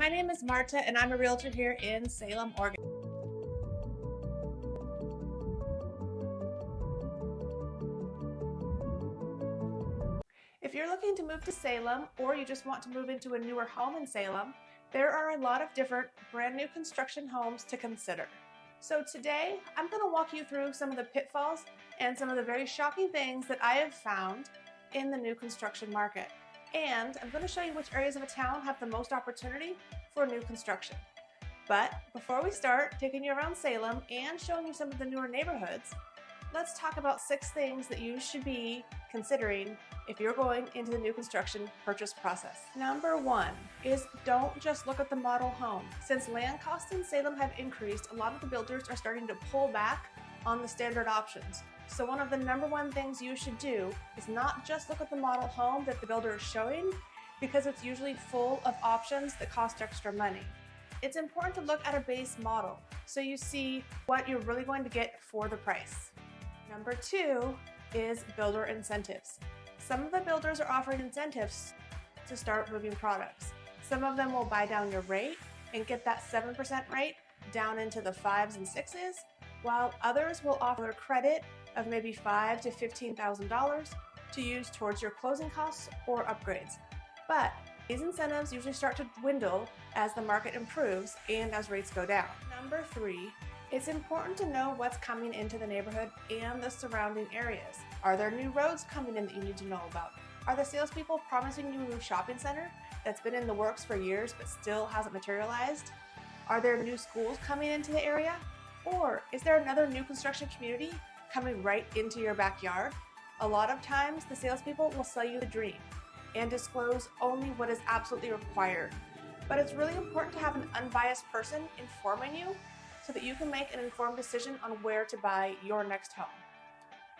My name is Marta and I'm a realtor here in Salem, Oregon. If you're looking to move to Salem or you just want to move into a newer home in Salem, there are a lot of different brand new construction homes to consider. So today I'm going to walk you through some of the pitfalls and some of the very shocking things that I have found in the new construction market. And I'm going to show you which areas of a town have the most opportunity for new construction. But before we start taking you around Salem and showing you some of the newer neighborhoods, let's talk about 6 things that you should be considering if you're going into the new construction purchase process. Number 1 is don't just look at the model home. Since land costs in Salem have increased, a lot of the builders are starting to pull back on the standard options. So one of the number 1 things you should do is not just look at the model home that the builder is showing, because it's usually full of options that cost extra money. It's important to look at a base model so you see what you're really going to get for the price. Number 2 is builder incentives. Some of the builders are offering incentives to start moving products. Some of them will buy down your rate and get that 7% rate down into the 5s and 6s, while others will offer a credit of maybe $5,000 to $15,000 to use towards your closing costs or upgrades. But these incentives usually start to dwindle as the market improves and as rates go down. Number 3, it's important to know what's coming into the neighborhood and the surrounding areas. Are there new roads coming in that you need to know about? Are the salespeople promising you a new shopping center that's been in the works for years but still hasn't materialized? Are there new schools coming into the area? Or is there another new construction community coming right into your backyard? A lot of times the salespeople will sell you the dream and disclose only what is absolutely required. But it's really important to have an unbiased person informing you so that you can make an informed decision on where to buy your next home.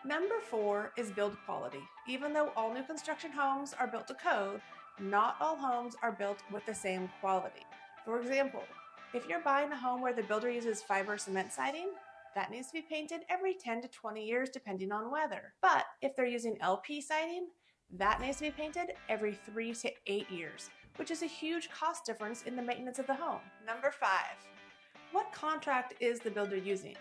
Number 4 is build quality. Even though all new construction homes are built to code, not all homes are built with the same quality. For example, if you're buying a home where the builder uses fiber cement siding, that needs to be painted every 10 to 20 years depending on weather. But if they're using LP siding, that needs to be painted every 3 to 8 years, which is a huge cost difference in the maintenance of the home. Number 5, what contract is the builder using?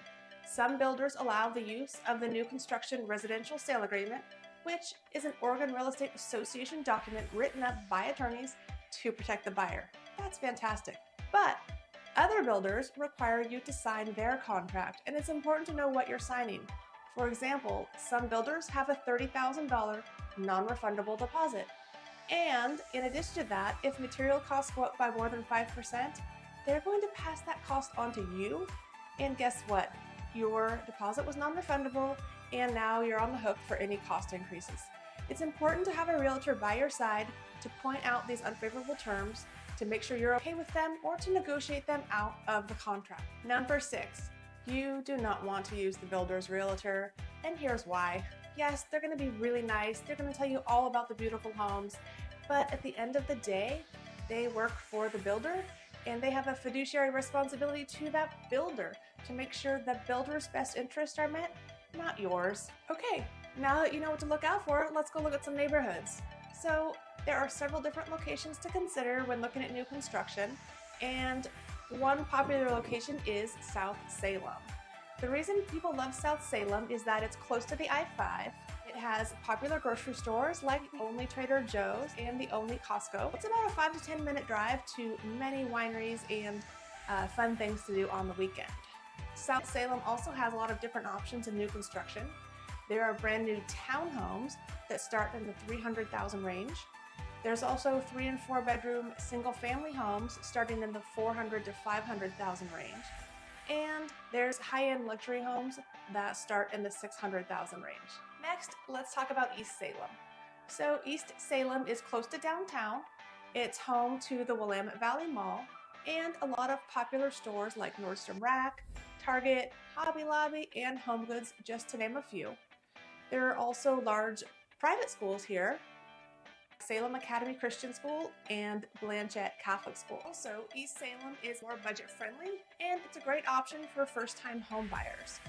Some builders allow the use of the new construction residential sale agreement, which is an Oregon Real Estate Association document written up by attorneys to protect the buyer. That's fantastic. But other builders require you to sign their contract, and it's important to know what you're signing. For example, some builders have a $30,000 non-refundable deposit. And in addition to that, if material costs go up by more than 5%, they're going to pass that cost on to you. And guess what? Your deposit was non-refundable, and now you're on the hook for any cost increases. It's important to have a realtor by your side to point out these unfavorable terms, to make sure you're okay with them, or to negotiate them out of the contract. Number 6, you do not want to use the builder's realtor, and here's why. Yes, they're going to be really nice. They're going to tell you all about the beautiful homes, but at the end of the day, they work for the builder, and they have a fiduciary responsibility to that builder to make sure that builder's best interests are met, not yours. Okay, now that you know what to look out for, let's go look at some neighborhoods. So there are several different locations to consider when looking at new construction, and one popular location is South Salem. The reason people love South Salem is that it's close to the I-5. It has popular grocery stores like the only Trader Joe's and the only Costco. It's about a 5 to 10 minute drive to many wineries and fun things to do on the weekend. South Salem also has a lot of different options in new construction. There are brand new townhomes that start in the $300,000 range. There's also 3 and 4 bedroom single family homes starting in the $400,000 to $500,000 range. And there's high-end luxury homes that start in the $600,000 range. Next, let's talk about East Salem. So East Salem is close to downtown. It's home to the Willamette Valley Mall and a lot of popular stores like Nordstrom Rack, Target, Hobby Lobby, and HomeGoods, just to name a few. There are also large private schools here, Salem Academy Christian School and Blanchette Catholic School. Also, East Salem is more budget friendly, and it's a great option for first-time home buyers.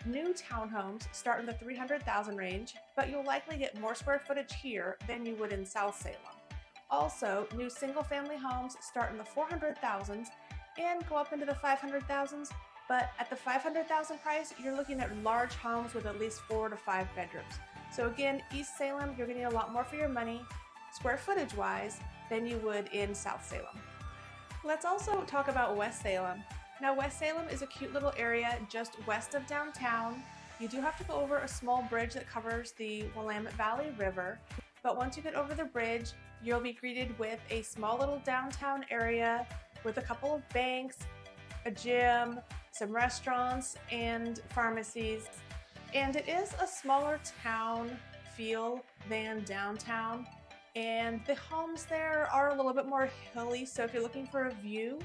New townhomes start in the $300,000 range, but you'll likely get more square footage here than you would in South Salem. Also, new single-family homes start in the 400,000s and go up into the 500,000s, but at the 500,000 price, you're looking at large homes with at least 4 to 5 bedrooms. So again, East Salem, you're getting a lot more for your money, square footage-wise, than you would in South Salem. Let's also talk about West Salem. Now, West Salem is a cute little area just west of downtown. You do have to go over a small bridge that covers the Willamette Valley River, but once you get over the bridge, you'll be greeted with a small little downtown area with a couple of banks, a gym, some restaurants, and pharmacies. And it is a smaller town feel than downtown. And the homes there are a little bit more hilly, so if you're looking for a view,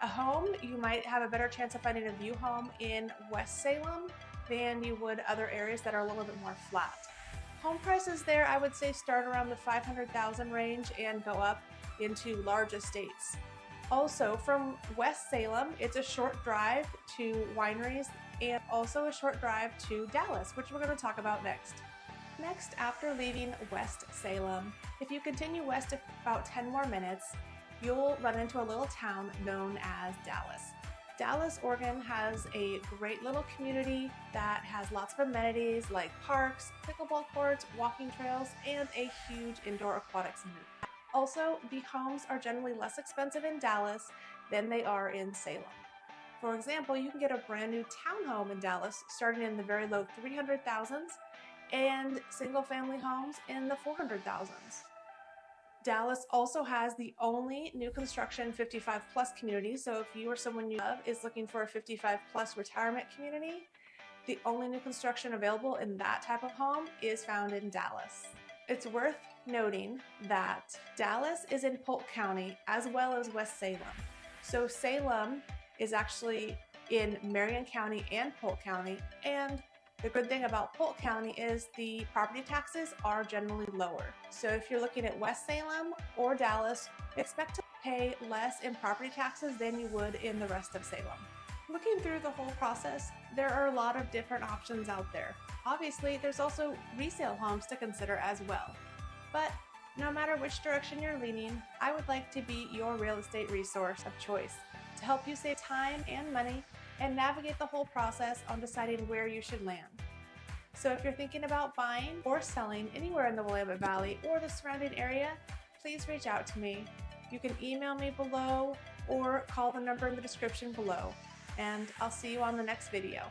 a home, you might have a better chance of finding a view home in West Salem than you would other areas that are a little bit more flat. Home prices there, I would say, start around the 500,000 range and go up into large estates. Also, from West Salem, it's a short drive to wineries and also a short drive to Dallas, which we're going to talk about next. Next, after leaving West Salem, if you continue west about 10 more minutes, you'll run into a little town known as Dallas. Dallas, Oregon has a great little community that has lots of amenities like parks, pickleball courts, walking trails, and a huge indoor aquatics center. Also, the homes are generally less expensive in Dallas than they are in Salem. For example, you can get a brand new townhome in Dallas starting in the very low 300,000s and single family homes in the 400,000s. Dallas also has the only new construction 55 plus community, so if you or someone you love is looking for a 55 plus retirement community, the only new construction available in that type of home is found in Dallas. It's worth noting that Dallas is in Polk County as well as West Salem. So Salem is actually in Marion County and Polk County, and the good thing about Polk County is the property taxes are generally lower. So if you're looking at West Salem or Dallas, expect to pay less in property taxes than you would in the rest of Salem. Looking through the whole process, there are a lot of different options out there. Obviously, there's also resale homes to consider as well. But no matter which direction you're leaning, I would like to be your real estate resource of choice to help you save time and money and navigate the whole process on deciding where you should land. So if you're thinking about buying or selling anywhere in the Willamette Valley or the surrounding area, please reach out to me. You can email me below or call the number in the description below, and I'll see you on the next video.